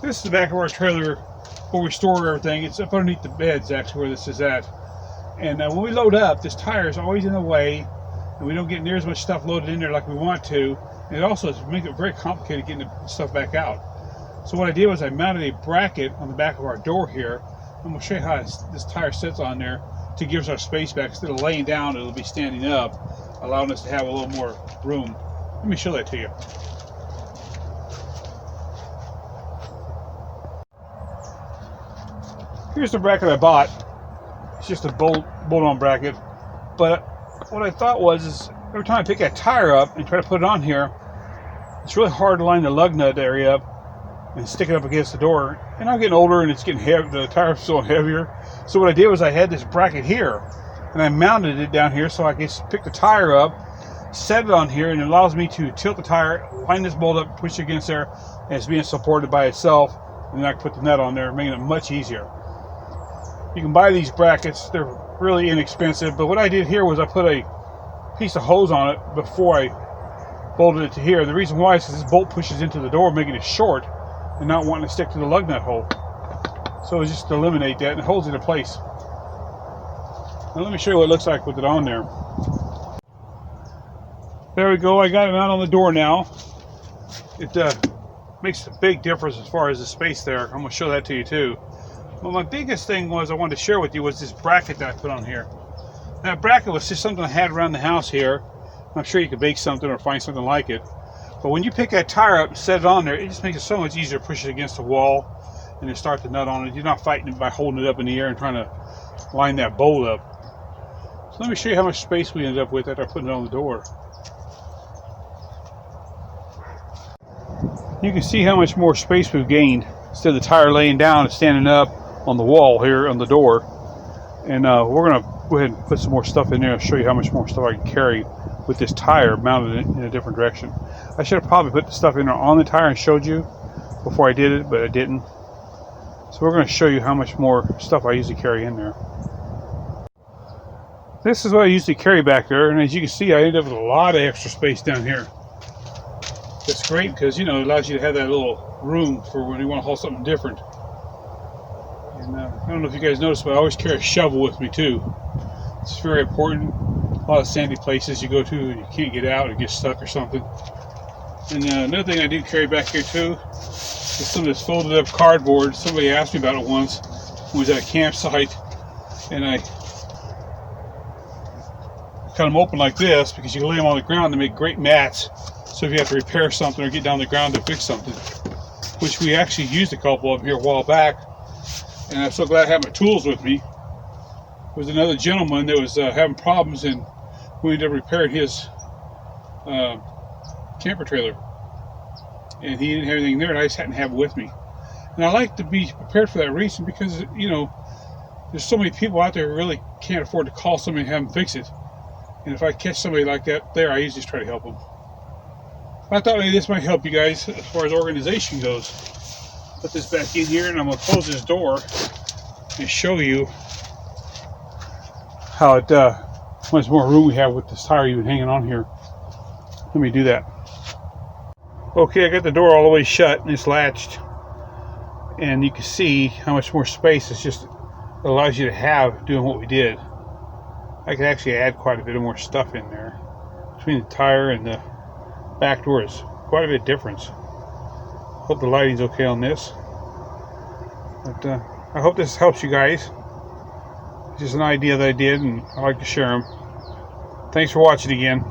This is the back of our trailer where we store everything. It's up underneath the beds, actually, where this is at. And when we load up, this tire is always in the way, and we don't get near as much stuff loaded in there like we want to. And it also makes it very complicated getting the stuff back out. So what I did was I mounted a bracket on the back of our door here. I'm going to show you how this tire sits on there to give us our space back. Instead of laying down, it'll be standing up, allowing us to have a little more room. Let me show that to you. Here's the bracket I bought. It's just a bolt-on bracket. But what I thought was every time I pick that tire up and try to put it on here, it's really hard to line the lug nut area up and stick it up against the door. And I'm getting older and it's getting heavy. The tire's so heavier. So what I did was I had this bracket here and I mounted it down here so I can pick the tire up, set it on here, and it allows me to tilt the tire, line this bolt up, push it against there, and it's being supported by itself. And then I can put the nut on there, making it much easier. You can buy these brackets, they're really inexpensive, but what I did here was I put a piece of hose on it before I bolted it to here. The reason why is because this bolt pushes into the door, making it short and not wanting to stick to the lug nut hole. So it's just to eliminate that and it holds it in place. Now let me show you what it looks like with it on there. There we go, I got it out on the door now. It makes a big difference as far as the space there. I'm going to show that to you too. Well, my biggest thing was I wanted to share with you was this bracket that I put on here. That bracket was just something I had around the house here. I'm sure you could make something or find something like it. But when you pick that tire up and set it on there, it just makes it so much easier to push it against the wall and then start the nut on it. You're not fighting it by holding it up in the air and trying to line that bolt up. So let me show you how much space we ended up with after I put it on the door. You can see how much more space we've gained. Instead of the tire laying down and standing up on the wall here on the door. And we're going to go ahead and put some more stuff in there and show you how much more stuff I can carry with this tire mounted in a different direction. I should have probably put the stuff in there on the tire and showed you before I did it, but I didn't. So we're going to show you how much more stuff I usually carry in there. This is what I usually carry back there, and as you can see, I ended up with a lot of extra space down here. It's great because, you know, it allows you to have that little room for when you want to haul something different. And I don't know if you guys noticed, but I always carry a shovel with me too. It's very important. A lot of sandy places you go to and you can't get out or get stuck or something. And another thing I do carry back here too is some of this folded up cardboard. Somebody asked me about it once. I was at a campsite and I cut them open like this because you can lay them on the ground to make great mats. So if you have to repair something or get down the ground to fix something, which we actually used a couple of here a while back. And I'm so glad I have my tools with me. There was another gentleman that was having problems, and we ended up repairing his camper trailer. And he didn't have anything there, and I just hadn't have it with me. And I like to be prepared for that reason because, you know, there's so many people out there who really can't afford to call somebody and have them fix it. And if I catch somebody like that there, I usually just try to help them. I thought maybe this might help you guys as far as organization goes. Put this back in here, and I'm going to close this door and show you how much more room we have with this tire even hanging on here. Let me do that. Okay, I got the door all the way shut and it's latched, and you can see how much more space it just allows you to have doing what we did. I could actually add quite a bit of more stuff in there. Between the tire and the back door is quite a bit of difference. Hope the lighting's okay on this. But I hope this helps you guys. It's just an idea that I did, and I like to share them. Thanks for watching again.